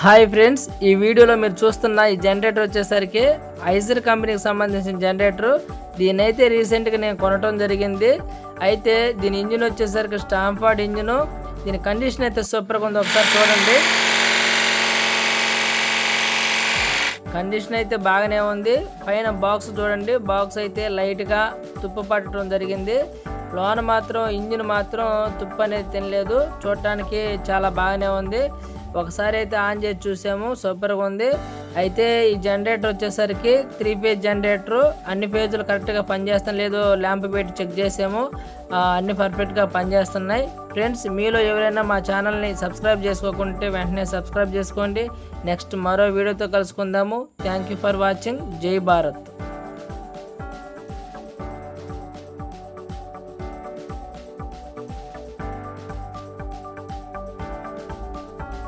Hi friends, ఈ వీడియోలో మీరు చూస్తున్న ఈ జనరేటర్ వచ్చేసరికి ఐజర్ కంపెనీకి సంబంధించిన జనరేటర్. దీని అయితే రీసెంట్గా నేను కొనటం జరిగింది. అయితే దీని ఇంజిన్ వచ్చేసరికి స్టాంఫర్డ్ ఇంజిన్. దీని కండిషన్ అయితే సూపర్గా ఉంది, ఒకసారి చూడండి. కండిషన్ అయితే బాగానే ఉంది. పైన బాక్స్ చూడండి, బాక్స్ అయితే లైట్గా తుప్పు పట్టడం జరిగింది. లోన మాత్రం ఇంజిన్ మాత్రం తుప్పు అనేది తినలేదు, చూడటానికి చాలా బాగానే ఉంది. ఒకసారి అయితే ఆన్ చేసి చూసాము, సూపర్గా ఉంది. అయితే ఈ జనరేటర్ వచ్చేసరికి 3 ఫేజ్ జనరేటర్. అన్ని ఫేజులు కరెక్ట్గా పనిచేస్తాం లేదు, ల్యాంప్ పెట్టి చెక్ చేసాము, అన్ని పర్ఫెక్ట్గా పనిచేస్తున్నాయి. ఫ్రెండ్స్, మీలో ఎవరైనా మా ఛానల్ని సబ్స్క్రైబ్ చేసుకోకుంటే వెంటనే సబ్స్క్రైబ్ చేసుకోండి. నెక్స్ట్ మరో వీడియోతో కలుసుకుందాము. Thank you for watching. జై భారత్.